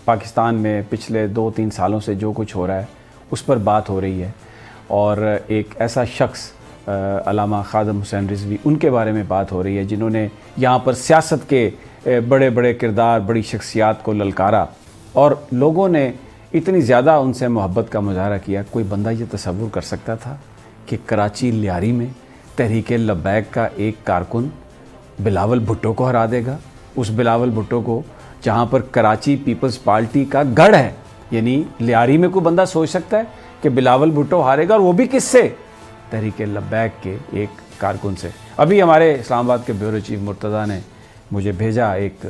پاکستان میں پچھلے 2-3 سالوں سے جو کچھ ہو رہا ہے اس پر بات ہو رہی ہے، اور ایک ایسا شخص علامہ خادم حسین رضوی، ان کے بارے میں بات ہو رہی ہے جنہوں نے یہاں پر سیاست کے بڑے بڑے کردار، بڑی شخصیات کو للکارا، اور لوگوں نے اتنی زیادہ ان سے محبت کا مظاہرہ کیا۔ کوئی بندہ یہ تصور کر سکتا تھا کہ کراچی لیاری میں تحریک لبیک کا ایک کارکن بلاول بھٹو کو ہرا دے گا؟ اس بلاول بھٹو کو، جہاں پر کراچی پیپلز پارٹی کا گڑھ ہے، یعنی لیاری میں کوئی بندہ سوچ سکتا ہے کہ بلاول بھٹو ہارے گا، اور وہ بھی کس سے؟ تحریک لبیک کے ایک کارکن سے۔ ابھی ہمارے اسلام آباد کے بیورو چیف مرتضیٰ نے مجھے بھیجا، ایک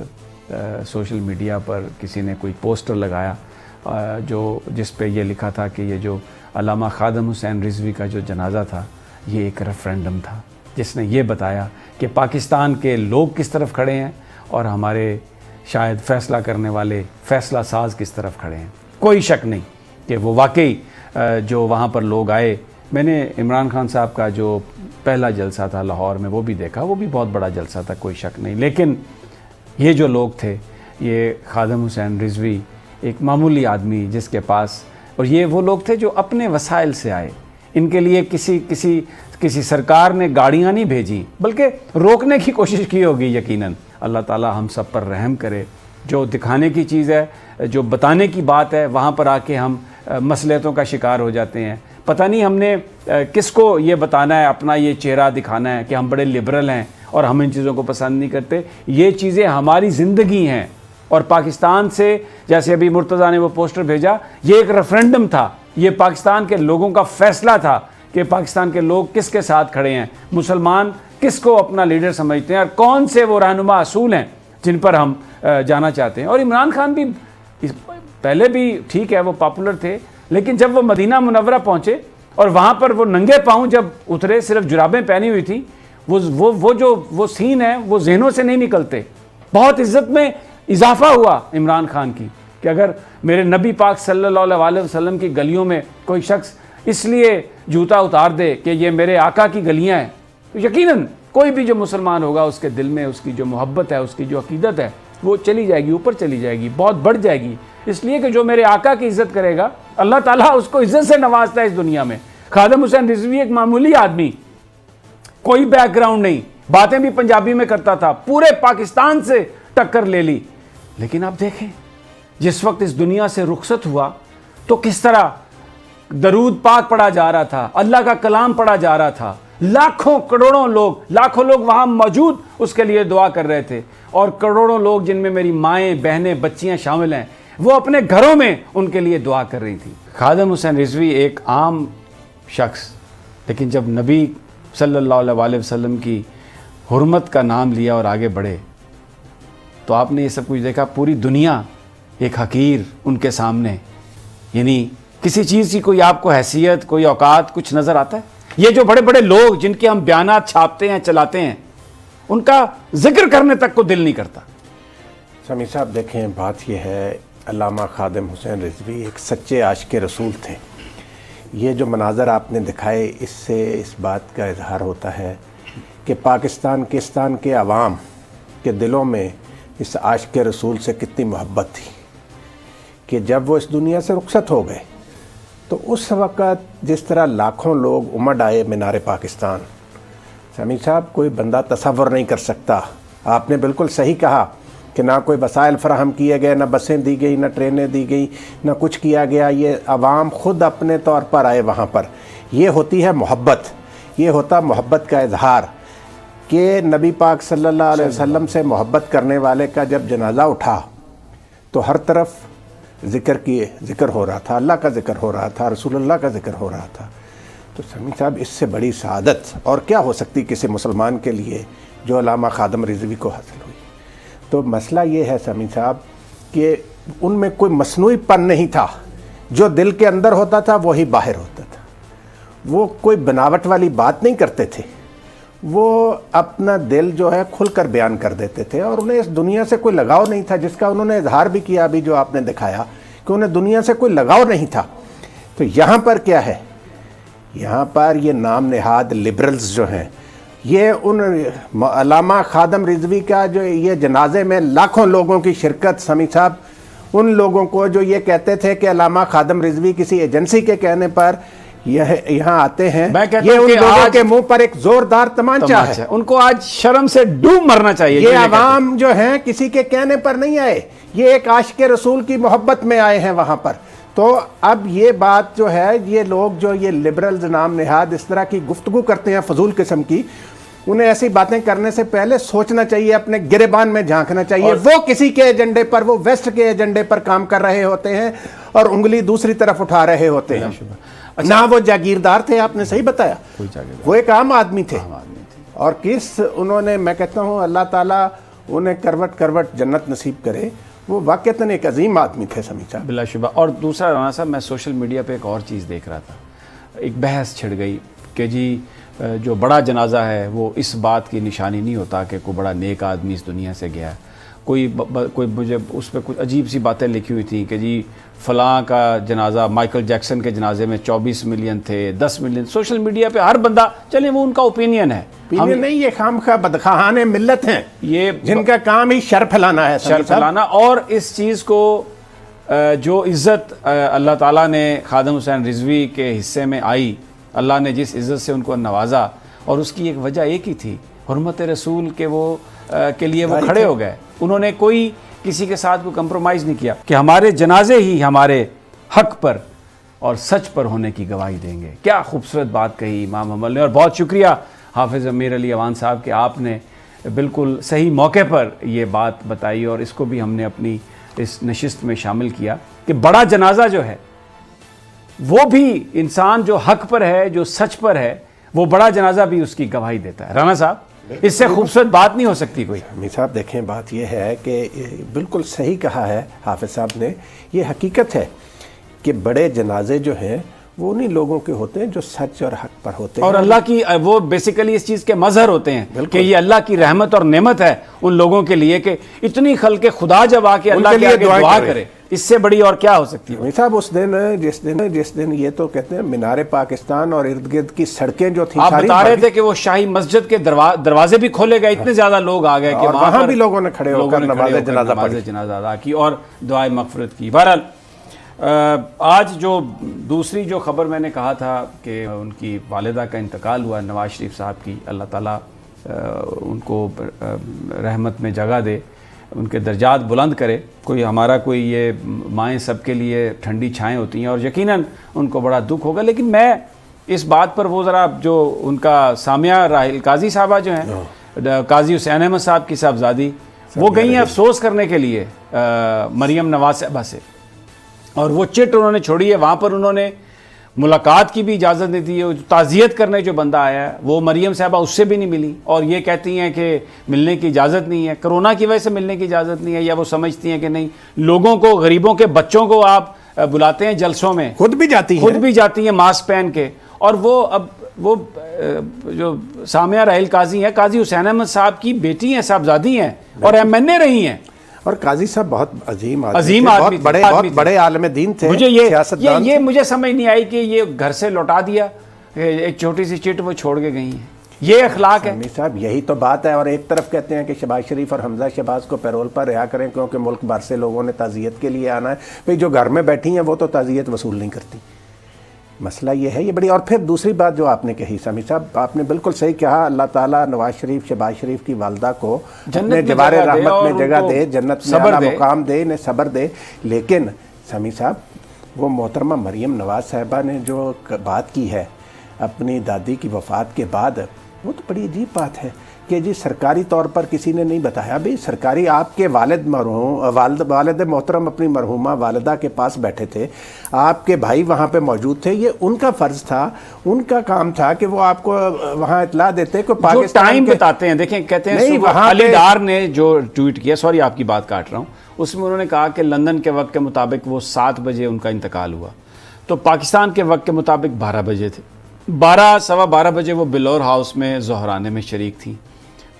سوشل میڈیا پر کسی نے کوئی پوسٹر لگایا جس پہ یہ لکھا تھا کہ یہ جو علامہ خادم حسین رضوی کا جو جنازہ تھا یہ ایک ریفرینڈم تھا، جس نے یہ بتایا کہ پاکستان کے لوگ کس طرف کھڑے ہیں اور ہمارے شاید فیصلہ کرنے والے فیصلہ ساز کس طرف کھڑے ہیں۔ کوئی شک نہیں کہ وہ واقعی جو وہاں پر لوگ آئے، میں نے عمران خان صاحب کا جو پہلا جلسہ تھا لاہور میں وہ بھی دیکھا، وہ بھی بہت بڑا جلسہ تھا، کوئی شک نہیں، لیکن یہ جو لوگ تھے، یہ خادم حسین رضوی ایک معمولی آدمی جس کے پاس، اور یہ وہ لوگ تھے جو اپنے وسائل سے آئے، ان کے لیے کسی سرکار نے گاڑیاں نہیں بھیجی، بلکہ روکنے کی کوشش کی ہوگی یقیناً۔ اللہ تعالی ہم سب پر رحم کرے۔ جو دکھانے کی چیز ہے، جو بتانے کی بات ہے، وہاں پر آ کے ہم مصلحتوں کا شکار ہو جاتے ہیں۔ پتہ نہیں ہم نے کس کو یہ بتانا ہے، اپنا یہ چہرہ دکھانا ہے کہ ہم بڑے لبرل ہیں اور ہم ان چیزوں کو پسند نہیں کرتے۔ یہ چیزیں ہماری زندگی ہیں، اور پاکستان سے، جیسے ابھی مرتضیٰ نے وہ پوسٹر بھیجا، یہ ایک ریفرینڈم تھا، یہ پاکستان کے لوگوں کا فیصلہ تھا کہ پاکستان کے لوگ کس کے ساتھ کھڑے ہیں، مسلمان کس کو اپنا لیڈر سمجھتے ہیں، اور کون سے وہ رہنما اصول ہیں جن پر ہم جانا چاہتے ہیں۔ اور عمران خان بھی پہلے بھی ٹھیک ہے، وہ پاپولر تھے، لیکن جب وہ مدینہ منورہ پہنچے اور وہاں پر وہ ننگے پاؤں جب اترے، صرف جرابیں پہنی ہوئی تھی، وہ سین ہے وہ ذہنوں سے نہیں نکلتے۔ بہت عزت میں اضافہ ہوا عمران خان کی، کہ اگر میرے نبی پاک صلی اللہ علیہ وسلم کی گلیوں میں کوئی شخص اس لیے جوتا اتار دے کہ یہ میرے آقا کی گلیاں ہیں، تو یقیناً کوئی بھی جو مسلمان ہوگا اس کے دل میں اس کی جو محبت ہے، اس کی جو عقیدت ہے، وہ چلی جائے گی، اوپر چلی جائے گی، بہت بڑھ جائے گی، اس لیے کہ جو میرے آقا کی عزت کرے گا اللہ تعالیٰ اس کو عزت سے نوازتا ہے اس دنیا میں۔ خادم حسین رضوی ایک معمولی آدمی، کوئی بیک گراؤنڈ نہیں، باتیں بھی پنجابی میں کرتا تھا، پورے پاکستان سے ٹکر لے لی، لیکن آپ دیکھیں جس وقت اس دنیا سے رخصت ہوا تو کس طرح درود پاک پڑھا جا رہا تھا، اللہ کا کلام پڑھا جا رہا تھا، لاکھوں لاکھوں لوگ وہاں موجود اس کے لیے دعا کر رہے تھے، اور کروڑوں لوگ جن میں میری مائیں، بہنیں، بچیاں شامل ہیں، وہ اپنے گھروں میں ان کے لیے دعا کر رہی تھی۔ خادم حسین رضوی ایک عام شخص، لیکن جب نبی صلی اللہ علیہ وسلم کی حرمت کا نام لیا اور آگے بڑھے تو آپ نے یہ سب کچھ دیکھا۔ پوری دنیا ایک حقیر ان کے سامنے، یعنی کسی چیز کی کوئی آپ کو حیثیت، کوئی اوقات کچھ نظر آتا ہے؟ یہ جو بڑے بڑے لوگ جن کے ہم بیانات چھاپتے ہیں، چلاتے ہیں، ان کا ذکر کرنے تک کو دل نہیں کرتا۔ سمیع صاحب دیکھیں، بات یہ ہے، علامہ خادم حسین رضوی ایک سچے عاشق رسول تھے۔ یہ جو مناظر آپ نے دکھائے، اس سے اس بات کا اظہار ہوتا ہے کہ پاکستان کے عوام کے دلوں میں اس عاشق رسول سے کتنی محبت تھی، کہ جب وہ اس دنیا سے رخصت ہو گئے تو اس وقت جس طرح لاکھوں لوگ امڈ آئے مینار پاکستان، سمیع صاحب کوئی بندہ تصور نہیں کر سکتا۔ آپ نے بالکل صحیح کہا کہ نہ کوئی وسائل فراہم کیے گئے، نہ بسیں دی گئی، نہ ٹرینیں دی گئی، نہ کچھ کیا گیا، یہ عوام خود اپنے طور پر آئے وہاں پر۔ یہ ہوتی ہے محبت، یہ ہوتا محبت کا اظہار، کہ نبی پاک صلی اللہ علیہ وسلم سے محبت کرنے والے کا جب جنازہ اٹھا تو ہر طرف ذکر ہو رہا تھا، اللہ کا ذکر ہو رہا تھا، رسول اللہ کا ذکر ہو رہا تھا۔ تو سمیع صاحب اس سے بڑی سعادت اور کیا ہو سکتی کسی مسلمان کے لیے جو علامہ خادم رضوی کو حاصل ہوئی۔ تو مسئلہ یہ ہے سمیع صاحب کہ ان میں کوئی مصنوعی پن نہیں تھا، جو دل کے اندر ہوتا تھا وہی باہر ہوتا تھا۔ وہ کوئی بناوٹ والی بات نہیں کرتے تھے، وہ اپنا دل جو ہے کھل کر بیان کر دیتے تھے، اور انہیں اس دنیا سے کوئی لگاؤ نہیں تھا، جس کا انہوں نے اظہار بھی کیا ابھی جو آپ نے دکھایا کہ انہیں دنیا سے کوئی لگاؤ نہیں تھا۔ تو یہاں پر کیا ہے، یہاں پر یہ نام نہاد لبرلز جو ہیں، یہ ان علامہ خادم رضوی کا جو یہ جنازے میں لاکھوں لوگوں کی شرکت، سمیع صاحب ان لوگوں کو جو یہ کہتے تھے کہ علامہ خادم رضوی کسی ایجنسی کے کہنے پر یہاں آتے ہیں، یہ ان لوگوں کے منہ پر ایک زوردار تمانچہ ہے. ان کو آج شرم سے ڈوب مرنا چاہیے. یہ عوام جو ہیں کسی کے کہنے پر نہیں آئے، یہ ایک عاشق رسول کی محبت میں آئے ہیں وہاں پر. تو اب یہ بات جو ہے، یہ لوگ جو یہ لبرلز نام نہاد اس طرح کی گفتگو کرتے ہیں فضول قسم کی، انہیں ایسی باتیں کرنے سے پہلے سوچنا چاہیے، اپنے گریبان میں جھانکنا چاہیے. وہ کسی کے ایجنڈے پر، وہ ویسٹ کے ایجنڈے پر کام کر رہے ہوتے ہیں اور انگلی دوسری طرف اٹھا رہے ہوتے ہیں. نہ وہ جاگیردار تھے، آپ نے صحیح بتایا، وہ ایک عام آدمی تھے. اور انہوں نے، میں کہتا ہوں اللہ تعالیٰ انہیں کروٹ کروٹ جنت نصیب کرے. وہ واقعتاً ایک عظیم آدمی تھے سمیع صاحب. بلا شبہ. اور دوسرا رانا صاحب، میں سوشل میڈیا پہ ایک اور چیز دیکھ رہا تھا، ایک بحث چھڑ گئی کہ جی جو بڑا جنازہ ہے وہ اس بات کی نشانی نہیں ہوتا کہ کوئی بڑا نیک آدمی اس دنیا سے گیا. کوئی مجھے اس پہ کچھ عجیب سی باتیں لکھی ہوئی تھیں کہ جی فلاں کا جنازہ، مائیکل جیکسن کے جنازے میں 24 ملین تھے، 10 ملین. سوشل میڈیا پہ ہر بندہ، چلیں وہ ان کا اوپینین ہے، نہیں، یہ خامخواہ بدخواہان ملت ہیں، یہ جن کا کام ہی شر پھیلانا ہے، شر پھیلانا. اور اس چیز کو جو عزت اللہ تعالیٰ نے خادم حسین رضوی کے حصے میں آئی، اللہ نے جس عزت سے ان کو نوازا، اور اس کی ایک وجہ ایک ہی تھی، حرمت رسول کے کے لیے وہ کھڑے ہو گئے. انہوں نے کوئی کسی کے ساتھ کوئی کمپرومائز نہیں کیا کہ ہمارے جنازے ہی ہمارے حق پر اور سچ پر ہونے کی گواہی دیں گے. کیا خوبصورت بات کہی امام حنبل نے. اور بہت شکریہ حافظ امیر علی اوان صاحب کہ آپ نے بالکل صحیح موقع پر یہ بات بتائی، اور اس کو بھی ہم نے اپنی اس نشست میں شامل کیا کہ بڑا جنازہ جو ہے وہ بھی انسان جو حق پر ہے، جو سچ پر ہے، وہ بڑا جنازہ بھی اس کی گواہی دیتا ہے. رانا صاحب، اس سے خوبصورت بات نہیں ہو سکتی کوئی. امیر صاحب دیکھیں، بات یہ ہے کہ بالکل صحیح کہا ہے حافظ صاحب نے. یہ حقیقت ہے کہ بڑے جنازے جو ہیں وہ انہی لوگوں کے ہوتے ہیں جو سچ اور حق پر ہوتے ہیں، اور اللہ کی، وہ بیسیکلی اس چیز کے مظہر ہوتے ہیں کہ یہ اللہ کی رحمت اور نعمت ہے ان لوگوں کے لیے کہ اتنی خلق خدا جب آ کے اللہ کے آگے دعا کرے. اس سے بڑی اور کیا ہو سکتی ہے؟ صاحب اس دن جس دن یہ تو کہتے ہیں مینار پاکستان اور ارد گرد کی سڑکیں جو تھیں، آپ بتا رہے تھے کہ وہ شاہی مسجد کے دروازے بھی کھولے گئے، اتنے زیادہ لوگ آ گئے کہ وہاں بھی لوگوں نے کھڑے ہو کر نماز جنازہ ادا کی اور دعائے مغفرت کی. بہرحال آج جو دوسری جو خبر میں نے کہا تھا کہ ان کی والدہ کا انتقال ہوا، نواز شریف صاحب کی، اللہ تعالیٰ ان کو رحمت میں جگہ دے، ان کے درجات بلند کرے. ہمارا کوئی یہ مائیں سب کے لیے ٹھنڈی چھائیں ہوتی ہیں اور یقیناً ان کو بڑا دکھ ہوگا. لیکن میں اس بات پر وہ ذرا جو ان کا سامیہ راحل قاضی صاحبہ جو ہیں، قاضی حسین احمد صاحب کی صاحبزادی، وہ گئی ہیں افسوس کرنے کے لیے مریم نواز صاحبہ سے، اور وہ چٹ انہوں نے چھوڑی ہے. وہاں پر انہوں نے ملاقات کی بھی اجازت نہیں دی ہے. تعزیت کرنے جو بندہ آیا ہے وہ مریم صاحبہ اس سے بھی نہیں ملی، اور یہ کہتی ہیں کہ ملنے کی اجازت نہیں ہے، کرونا کی وجہ سے ملنے کی اجازت نہیں ہے، یا وہ سمجھتی ہیں کہ نہیں، لوگوں کو، غریبوں کے بچوں کو آپ بلاتے ہیں جلسوں میں، خود بھی جاتی ہیں ماسک پہن کے. اور وہ جو سامیہ راحل قاضی ہیں، قاضی حسین احمد صاحب کی بیٹی ہیں، صاحبزادی ہیں، اور MNA رہی ہیں. اور قاضی صاحب بہت عظیم آدمی، بہت بڑے عالم دین تھے. یہ مجھے سمجھ نہیں آئی کہ یہ گھر سے لوٹا دیا، ایک چھوٹی سی چٹ وہ چھوڑ کے گئی ہیں. یہ اخلاق ہے صاحب، یہی تو بات ہے. اور ایک طرف کہتے ہیں کہ شہباز شریف اور حمزہ شہباز کو پیرول پر رہا کریں کیونکہ ملک بھر سے لوگوں نے تعزیت کے لیے آنا ہے. بھئی جو گھر میں بیٹھی ہیں وہ تو تعزیت وصول نہیں کرتی. مسئلہ یہ ہے، یہ بڑی. اور پھر دوسری بات جو آپ نے کہی سمیع صاحب، آپ نے بالکل صحیح کہا، اللہ تعالیٰ نواز شریف، شہباز شریف کی والدہ کو اپنے جوار رحمت میں جگہ دے، جنت میں اعلیٰ مقام دے، انہیں صبر دے. لیکن سمیع صاحب، وہ محترمہ مریم نواز صاحبہ نے جو بات کی ہے اپنی دادی کی وفات کے بعد، وہ تو بڑی عجیب بات ہے کہ جی سرکاری طور پر کسی نے نہیں بتایا. بھی سرکاری آپ کے والد محترم اپنی مرحومہ والدہ کے پاس بیٹھے تھے، آپ کے بھائی وہاں پہ موجود تھے، یہ ان کا فرض تھا، ان کا کام تھا کہ وہ آپ کو وہاں اطلاع دیتے کہ پاکستان ٹائم بتاتے ہیں. دیکھیں، کہتے ہیں علی ڈار نے جو ٹویٹ کیا، سوری آپ کی بات کاٹ رہا ہوں، اس میں انہوں نے کہا کہ لندن کے وقت کے مطابق وہ 7 بجے ان کا انتقال ہوا، تو پاکستان کے وقت کے مطابق 12 بجے تھے. 12 بجے وہ بلور ہاؤس میں ظہرانے میں شریک تھیں.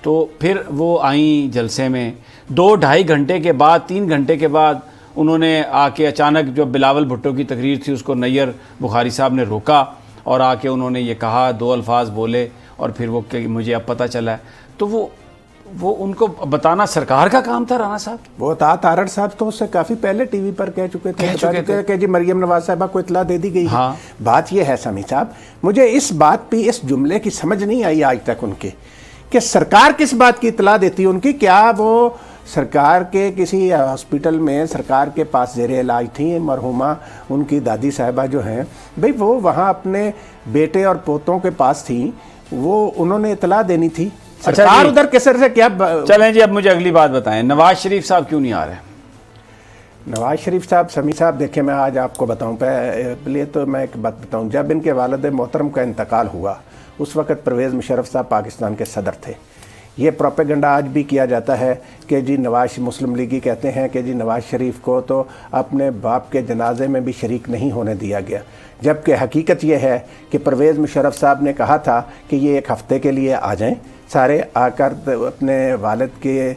تو پھر وہ آئیں جلسے میں 2-2.5 گھنٹے کے بعد، 3 گھنٹے کے بعد انہوں نے آ کے اچانک جو بلاول بھٹو کی تقریر تھی اس کو نیّر بخاری صاحب نے روکا، اور آ کے انہوں نے یہ کہا، 2 الفاظ بولے، اور پھر وہ کہ مجھے اب پتہ چلا ہے. تو وہ وہ ان کو بتانا سرکار کا کام تھا رانا صاحب. وہ اطاعت آرڑ صاحب تو اس سے کافی پہلے ٹی وی پر کہہ چکے تھے کہ جی مریم نواز صاحبہ کو اطلاع دے دی گئی ہے. بات یہ ہے سمیع صاحب، مجھے اس بات پہ اس جملے کی سمجھ نہیں آئی آج تک ان کے کہ سرکار کس بات کی اطلاع دیتی ان کی. کیا وہ سرکار کے کسی ہاسپٹل میں سرکار کے پاس زیر علاج تھیں مرحومہ ان کی دادی صاحبہ جو ہیں، بھئی وہ وہاں اپنے بیٹے اور پوتوں کے پاس تھیں، وہ انہوں نے اطلاع دینی تھی. سرکار ادھر کسر سے کیا. چلیں جی اب مجھے اگلی بات بتائیں، نواز شریف صاحب کیوں نہیں آ رہے؟ نواز شریف صاحب، سمیع صاحب دیکھیں میں آج آپ کو بتاؤں پہلے تو میں ایک بات بتاؤں. جب ان کے والد محترم کا انتقال ہوا اس وقت پرویز مشرف صاحب پاکستان کے صدر تھے. یہ پروپیگنڈا آج بھی کیا جاتا ہے کہ جی نواز، مسلم لیگی کہتے ہیں کہ جی نواز شریف کو تو اپنے باپ کے جنازے میں بھی شریک نہیں ہونے دیا گیا، جبکہ حقیقت یہ ہے کہ پرویز مشرف صاحب نے کہا تھا کہ یہ ایک ہفتے کے لیے آ جائیں، سارے آ کر اپنے والد کے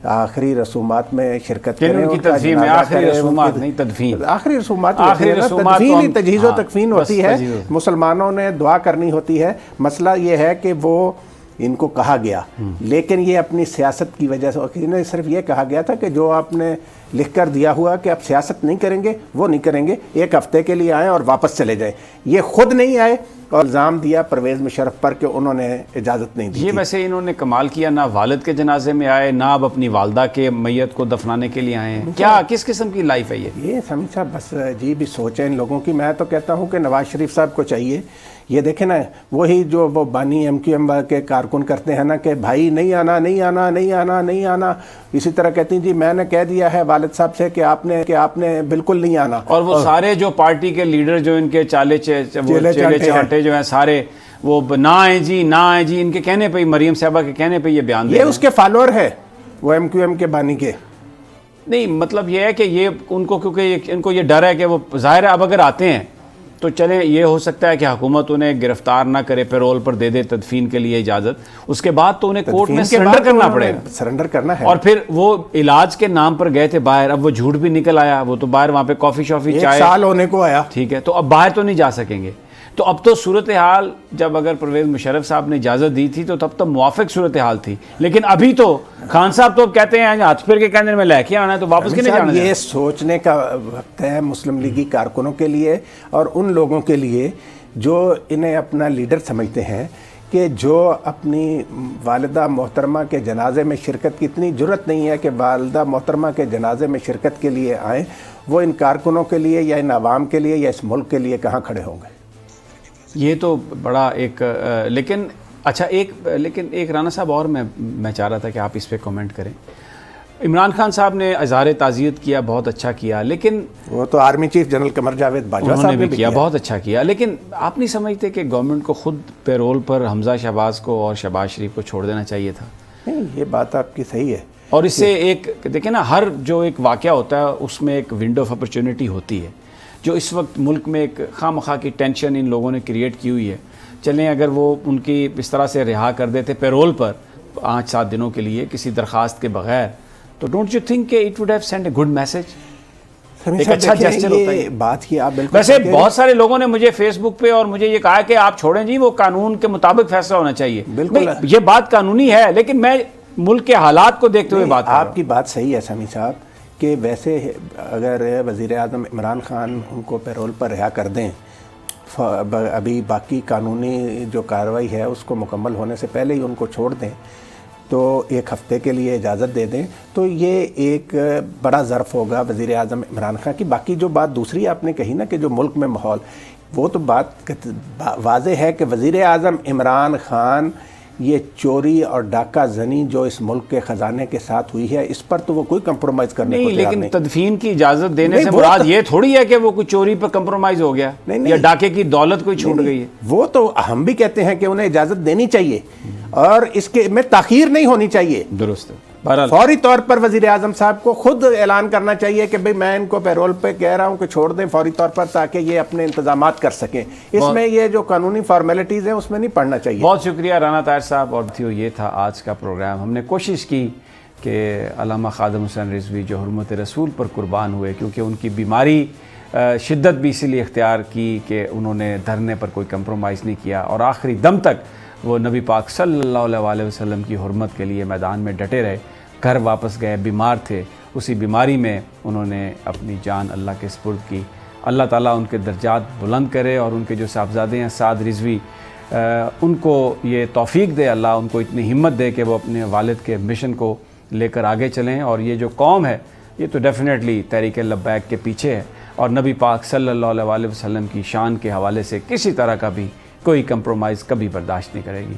آخری رسومات میں شرکت کریں. ان کی تدفین میں آخری رسومات نہیں، تدفین آخری رسومات تدفین ہی تجہیز و تکفین ہوتی ہے. مسلمانوں نے دعا کرنی ہوتی ہے. مسئلہ یہ ہے کہ وہ ان کو کہا گیا، لیکن یہ اپنی سیاست کی وجہ سے انہیں صرف یہ کہا گیا تھا کہ جو آپ نے لکھ کر دیا ہوا کہ آپ سیاست نہیں کریں گے وہ نہیں کریں گے، ایک ہفتے کے لیے آئیں اور واپس چلے جائیں. یہ خود نہیں آئے اور الزام دیا پرویز مشرف پر کہ انہوں نے اجازت نہیں دی. یہ ویسے انہوں نے کمال کیا، نہ والد کے جنازے میں آئے، نہ اب اپنی والدہ کے میت کو دفنانے کے لیے آئے ہیں. کیا کس قسم کی لائف ہے یہ سمیع صاحب؟ بس عجیب ہی سوچ ہے ان لوگوں کی. میں تو کہتا ہوں کہ نواز شریف صاحب کو چاہیے، یہ دیکھیں نا وہی جو وہ بانی ایم کیو ایم کے کارکن کرتے ہیں نا کہ بھائی نہیں آنا نہیں آنا نہیں آنا نہیں آنا، اسی طرح کہتی ہیں جی میں نے کہہ دیا ہے والد صاحب سے کہ آپ نے بالکل نہیں آنا. اور وہ سارے جو پارٹی کے لیڈر جو ان کے چالے چانٹے جو ہیں سارے وہ نہ آئیں جی نہ آئیں جی، ان کے کہنے پہ، مریم صاحبہ کے کہنے پہ یہ بیان دے. یہ اس کے فالوور ہے وہ ایم کیو ایم کے بانی کے. نہیں مطلب یہ ہے کہ یہ ان کو، کیونکہ ان کو یہ ڈر ہے کہ وہ ظاہر ہے اب اگر آتے ہیں تو چلیں یہ ہو سکتا ہے کہ حکومت انہیں گرفتار نہ کرے، پیرول پر دے دے تدفین کے لیے اجازت، اس کے بعد تو انہیں کورٹ میں سرنڈر کرنا پڑے گا. سرنڈر کرنا ہے. اور پھر وہ علاج کے نام پر گئے تھے باہر، اب وہ جھوٹ بھی نکل آیا، وہ تو باہر وہاں پہ کافی شافی چائے 1 سال ہونے کو آیا، ٹھیک ہے، تو اب باہر تو نہیں جا سکیں گے. تو اب تو صورتحال جب اگر پرویز مشرف صاحب نے اجازت دی تھی تو تب تو موافق صورتحال تھی، لیکن ابھی تو خان صاحب تو اب کہتے ہیں ہاتھ پھیر کے کہنے میں لے کے آنا ہے تو واپس کیوں نہیں جانا؟ یہ سوچنے کا وقت ہے مسلم لیگی کارکنوں کے لیے اور ان لوگوں کے لیے جو انہیں اپنا لیڈر سمجھتے ہیں کہ جو اپنی والدہ محترمہ کے جنازے میں شرکت کی اتنی جرت نہیں ہے کہ والدہ محترمہ کے جنازے میں شرکت کے لیے آئیں، وہ ان کارکنوں کے لیے یا ان عوام کے لیے یا اس ملک کے لیے کہاں کھڑے ہوں گے؟ یہ تو بڑا ایک لیکن اچھا ایک رانا صاحب اور میں چاہ رہا تھا کہ آپ اس پہ کمنٹ کریں. عمران خان صاحب نے اظہار تعزیت کیا، بہت اچھا کیا، لیکن وہ تو army chief general Qamar Javed Bajwa صاحب نے بھی کیا، بہت اچھا کیا، لیکن آپ نہیں سمجھتے کہ گورنمنٹ کو خود پیرول پر حمزہ شہباز کو اور شہباز شریف کو چھوڑ دینا چاہیے تھا؟ نہیں، یہ بات آپ کی صحیح ہے. اور اس سے ایک دیکھیں نا، ہر جو ایک واقعہ ہوتا ہے اس میں ایک ونڈو آف اپرچونٹی ہوتی ہے. جو اس وقت ملک میں ایک خواہ مخواہ کی ٹینشن ان لوگوں نے کریٹ کی ہوئی ہے، چلیں اگر وہ ان کی اس طرح سے رہا کر دیتے پیرول پر 5-7 دنوں کے لیے کسی درخواست کے بغیر، تو ڈونٹ یو تھنک کہ it would have send a good message? ایک اچھا جسچر ہوتا ہے بات کی. آپ بالکل ویسے بہت سارے لوگوں نے مجھے فیس بک پہ اور مجھے یہ کہا کہ آپ چھوڑیں جی، وہ قانون کے مطابق فیصلہ ہونا چاہیے. بالکل یہ بات قانونی ہے، لیکن میں ملک کے حالات کو دیکھتے ہوئے بات کر رہا ہوں. آپ کی بات صحیح ہے سمیع صاحب کہ ویسے اگر وزیر اعظم عمران خان ان کو پیرول پر رہا کر دیں، ابھی باقی قانونی جو کارروائی ہے اس کو مکمل ہونے سے پہلے ہی ان کو چھوڑ دیں، تو 1 ہفتے کے لیے اجازت دے دیں، تو یہ ایک بڑا ظرف ہوگا وزیر اعظم عمران خان کی. باقی جو بات دوسری آپ نے کہی نا کہ جو ملک میں ماحول، وہ تو بات واضح ہے کہ وزیر اعظم عمران خان یہ چوری اور ڈاکہ زنی جو اس ملک کے خزانے کے ساتھ ہوئی ہے، اس پر تو وہ کوئی کمپرومائز کرنے کو تیار نہیں. لیکن تدفین کی اجازت دینے سے مراد یہ تھوڑی ہے کہ وہ کوئی چوری پر کمپرومائز ہو گیا یا ڈاکے کی دولت کوئی چھوٹ گئی ہے. وہ تو ہم بھی کہتے ہیں کہ انہیں اجازت دینی چاہیے اور اس کے میں تاخیر نہیں ہونی چاہیے. درست ہے. فوری طور پر وزیر اعظم صاحب کو خود اعلان کرنا چاہیے کہ بھئی میں ان کو پیرول پہ کہہ رہا ہوں کہ چھوڑ دیں فوری طور پر، تاکہ یہ اپنے انتظامات کر سکیں. اس میں یہ جو قانونی فارمیلٹیز ہیں اس میں نہیں پڑھنا چاہیے. بہت شکریہ رانا طاہر صاحب. اور یہ تھا آج کا پروگرام. ہم نے کوشش کی کہ علامہ خادم حسین رضوی جو حرمت رسول پر قربان ہوئے، کیونکہ ان کی بیماری شدت بھی اسی لیے اختیار کی کہ انہوں نے دھرنے پر کوئی کمپرومائز نہیں کیا اور آخری دم تک وہ نبی پاک صلی اللہ علیہ وسلم کی حرمت کے لیے میدان میں ڈٹے رہے، گھر واپس گئے، بیمار تھے، اسی بیماری میں انہوں نے اپنی جان اللہ کے سپرد کی۔ اللہ تعالیٰ ان کے درجات بلند کرے اور ان کے جو صاحبزادے ہیں سعد رضوی، ان کو یہ توفیق دے، اللہ ان کو اتنی ہمت دے کہ وہ اپنے والد کے مشن کو لے کر آگے چلیں۔ اور یہ جو قوم ہے یہ تو ڈیفینیٹلی تحریک لبیک کے پیچھے ہے، اور نبی پاک صلی اللہ علیہ وسلم کی شان کے حوالے سے کسی طرح کا بھی کوئی کمپرومائز کبھی برداشت نہیں کرے گی۔